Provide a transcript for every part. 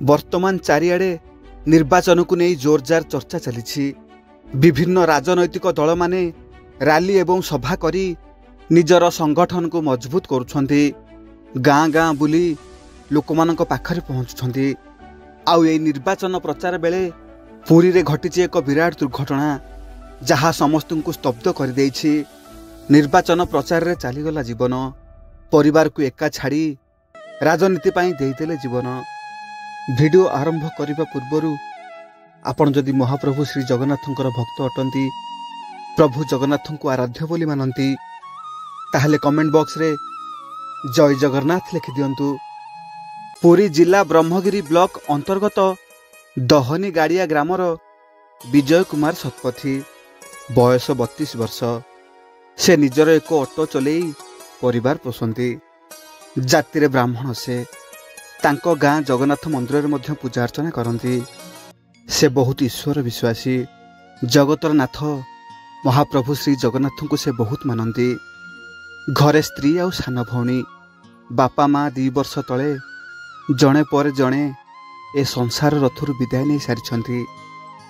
वर्तमान चारिआडे निर्वाचन को नहीं जोरजार चर्चा चली। विभिन्न राजनैतिक दल माने रैली एवं सभा करी निजर संगठन को मजबूत करुछंती। गाँ गाँ बुली लोकमानक पाखरे पहुँचुछंती। आउ ए निर्वाचन प्रचार बेले पुरी रे घटिछि एक विराट दुर्घटना जहाँ समस्त को स्तब्ध कर देछि। निर्वाचन प्रचार रे चलीगला जीवन। परिवार को एका छाड़ी राजनीति पाई देदेले जीवन। वीडियो आरंभ करने पूर्व आपण जदि महाप्रभु श्री जगन्नाथंकर भक्त अटंती, प्रभु जगन्नाथ को आराध्य बोली मानती, ताहले कमेंट बॉक्स रे जय जगन्नाथ लिखि दियंतु। पुरी जिला ब्रह्मगिरी ब्लॉक अंतर्गत दहनी गाड़िया ग्रामर विजय कुमार शतपथी, बयस 32 वर्ष। से निजर एक ऑटो चलई परिवार पोषंती। जातिर ब्राह्मण से तांको गाँ जगन्नाथ मंदिर में मध्य पूजा अर्चना करती। से बहुत ईश्वर विश्वासी। जगतर नाथ महाप्रभु श्री जगन्नाथ को से बहुत मानती। घरे स्त्री आउ सान भौणी बापा माँ 2 वर्ष तले जड़े पर जड़े ए संसार रथरु विदाय नहीं सारी।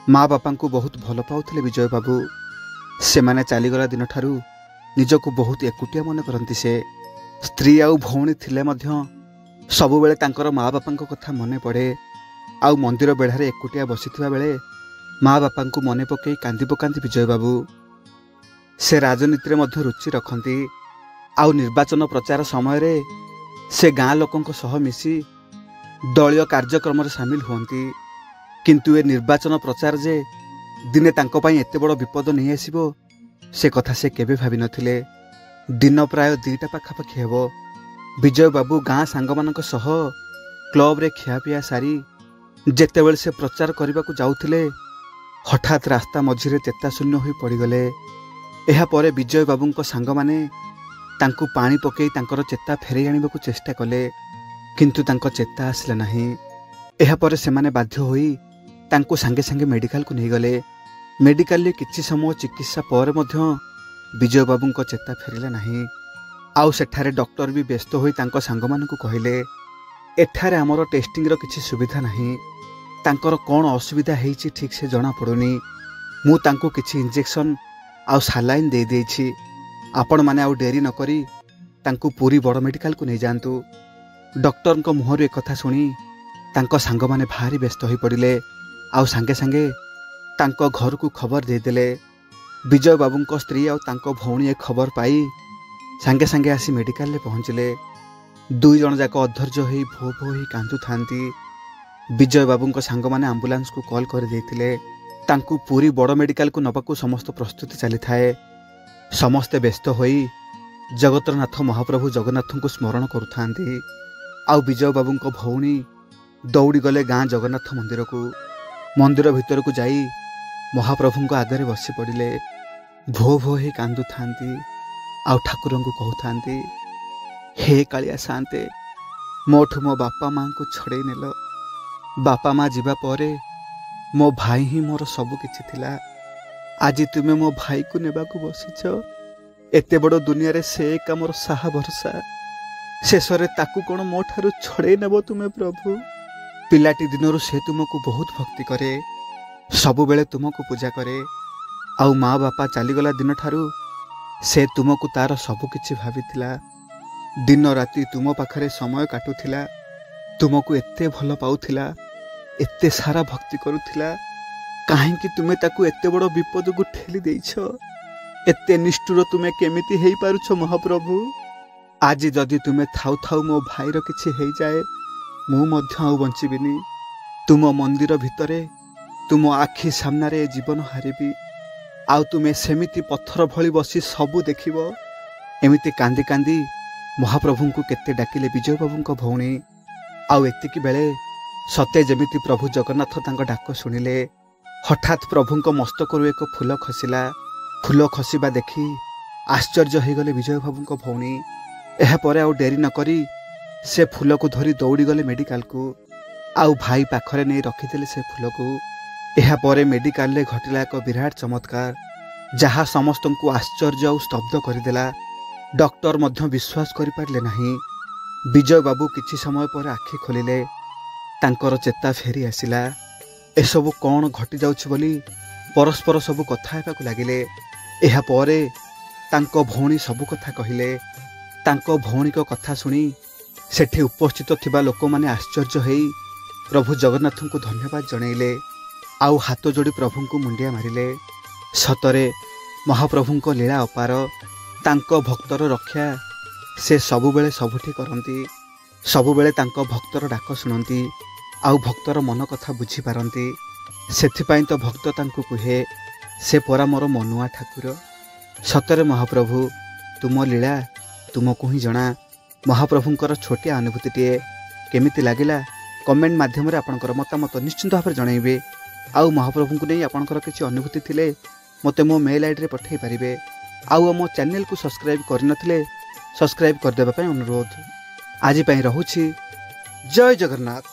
माँ बापा को बहुत भल पाउथिले विजय बाबू। से माने चलीगला दिन ठारू निजको बहुत एकुटिया मन करती। से स्त्री आउ भौणी थिले मध्य सबु बेले तांकर माँ बापा कथा मने पड़े। आउ मंदिर बेढ़ारे एकुटिया बसिथिबा बेले माँ बापा को मने पकई कांदी पकांती विजय बाबू। से राजनीति रे मध्य रुचि रखती। आउ निर्वाचन प्रचार समय रे से गाँ लोकंक सह मिसी दलीय कार्यक्रम रे शामिल हुंती। किंतु ए निर्वाचन प्रचार जे दिने तांको पई एते बड़ विपद नहीं आसीबो से कथा से केबे भाबी नथिले। दिन प्राय 2टा पाखापाखि हेबो। विजय बाबू गाँ सांग मानक सह क्लब रे खियापिया सारी जेतेबेले से प्रचार करने को जाउथिले हठात रास्ता मझिरे चेताशून्य होई पड़ीगले। एहा परे विजय बाबूंक सांग माने तांकु पानी पकई तांकर चेता फेरई आनिबाकु चेष्टा कले, किंतु तांको चेता आसला नाही। एहा परे सेमाने बाध्य होई तांकु सांगे सांगे मेडिकल को नहीं गले। मेडिकल रे किछि समय चिकित्सा पर मध्य विजय बाबूंक चेता फेरिला नाही। आउ सेठारे डॉक्टर भी व्यस्त होई तांको सांग मानकु कहिले एठारे हमर टेस्टिंग रो किछि सुविधा नाही। तांकर कौन असुविधा हेछि ठीक से जना पड़ुनी। मु तांको किछि इंजेक्शन आउ सालाइन दे देछि। आपण माने आउ डेरी न करी तांको पूरी बड़ मेडिकल को नहीं जानतु। डॉक्टर को मुहर एक कथा सुनी तांको सांग माने भारी व्यस्त होई पड़िले। आउ सांगे सांगे तांको घर को खबर दे देले। विजय बाबूंको स्त्री आउ तांको भौणी एक खबर पाई सांगे सांगे आसी मेडिकल ले पहुंचले। 2 जन जाक अधैर्य होई भो भो ही कांदु थांती। विजय बाबूंको सांग माने एम्बुलेंस को कॉल कर देथिले। तांकु पूरी बड़ मेडिकल को नबाकू समस्त प्रस्तुति चली थाए। समस्ते व्यस्त होई जगतरनाथ महाप्रभु जगन्नाथ को स्मरण करुथांती। आउ विजय बाबूंको भौणी दौड़ी गले गाँ जगन्नाथ मंदिर को। मंदिर भितर को जाई महाप्रभु आगे बसी पड़िले। भो भो ही कांदु थांती। आउ ठाकुर को कहउथांती, हे कालिया शांते मोठू मो बापा माँ को छड़े नेल। बापा माँ जीवा परे मो भाई ही मोर सबु किछि थिला। आज तुमे मो भाई को नेबा को बसिछ। एते बड़ दुनिया रे से एका मोर साहा भरसा। शेषरे ताकू कोन मो ठारू छड़े नेबो तुमे प्रभु। पिलाटी दिनरु से तुमको बहुत भक्ति करे, सबु बेले तुमको पूजा करे। आउ माँ बापा चलीगला दिन ठारू से तुमको तार सबु किछि भाबिथिला। दिन राति तुम पाखरे समय काटुथिला। तुमको एते भल पाउथिला, एते सारा भक्ति करुथिला। काहेकि तुमे ताकू एते बड़ विपद को ठेली देइछ। एते निष्ठुर तुमे केमिति हेई पारुछ महाप्रभु। आज जदि तुमे थाउ थाउ मो भाईर किछि हेई जाए मु मध्य आउ बंचिबिनी। तुम मंदिर भितरे तुम आखि सामना रे जीवन हारिबी। आउ तुमे सेमिति पत्थर भली बसी सबु देखिबो। एमिति कांदी कांदी महाप्रभु को केते डाकिले विजय बाबू को भौणी। आउ एतिकी बेले सते जेमिति प्रभु जगन्नाथ तांको डाक सुनिले। हठात प्रभु को मस्तकरु एक फूल खसिला। फूल खसिबा देखी आश्चर्य हो गले विजय बाबू को भौणी। एहा परे आउ डेरी न करी से फूल को धरी दौड़ी गले मेडिकल को। आउ भाई पाखरे नहीं रखिदेले से फूल को। एहा परे मेडिकल ले घटिला एक विराट चमत्कार जहाँ समस्त को आश्चर्य और स्तब्ध करदेला। डॉक्टर मध्य विश्वास करि पारले नाही। विजय बाबू किछि समय पर आखि खोलिले। ତାଙ୍କର ଚେତା ଫେରି ଆସିଲା। ଏସବୁ କ'ଣ ଘଟି ଯାଉଛି ବୋଲି ପରସ୍ପର ସବୁ କଥା ହେବାକୁ ଲାଗିଲେ। ଏହାପରେ ତାଙ୍କ ଭଉଣୀ ସବୁ କଥା କହିଲେ। ତାଙ୍କ ଭଉଣୀଙ୍କ କଥା ଶୁଣି ସେଠି ଉପସ୍ଥିତ ଥିବା ଲୋକମାନେ ଆଶ୍ଚର୍ଯ୍ୟ ହେଇ ପ୍ରଭୁ ଜଗନ୍ନାଥଙ୍କୁ ଧନ୍ୟବାଦ ଜଣାଇଲେ ଆଉ ହାତ ଯୋଡ଼ି ପ୍ରଭୁଙ୍କୁ ମୁଣ୍ଡିଆ ମାରିଲେ। ସତରେ ମହାପ୍ରଭୁଙ୍କ ଲୀଳା ଅପାର। ତାଙ୍କ ଭକ୍ତର ରକ୍ଷା ସେ ସବୁବେଳେ ସବୁଠି କରନ୍ତି। ସବୁବେଳେ ତାଙ୍କ ଭକ୍ତର ଡାକ ଶୁଣନ୍ତି ଆଉ ଭକ୍ତର ମନ କଥା ବୁଝିପାରନ୍ତି। ସେଥିପାଇଁ ତ ଭକ୍ତ ତାଙ୍କୁ କୁହେ, ସେ ପରା ମୋର ମନୁଆ ଠାକୁର। ସତରେ ମହାପ୍ରଭୁ, ତୁମ ଲୀଳା ତୁମକୁ ହିଁ ଜଣା। ମହାପ୍ରଭୁଙ୍କର ଛୋଟିଆ ଅନୁଭୂତିଟିଏ କେମିତି ଲାଗିଲା କମେଣ୍ଟ ମାଧ୍ୟମରେ ଆପଣଙ୍କର ମତାମତ ନିଶ୍ଚିନ୍ତ ଭାବରେ ଜଣାଇବେ। ଆଉ ମହାପ୍ରଭୁଙ୍କୁ ନେଇ ଆପଣଙ୍କର କିଛି ଅନୁଭୂତି ଥିଲେ ମୋତେ ମୋ ମେଲ୍ ଆଇଡ଼ିରେ ପଠାଇ ପାରିବେ। ଆଉ ଆମ ଚ୍ୟାନେଲକୁ ସବସ୍କ୍ରାଇବ୍ କରିନଥିଲେ ସବସ୍କ୍ରାଇବ୍ କରିଦେବା ପାଇଁ ଅନୁରୋଧ। ଆଜି ପାଇଁ ରହୁଛି। ଜୟ ଜଗନ୍ନାଥ।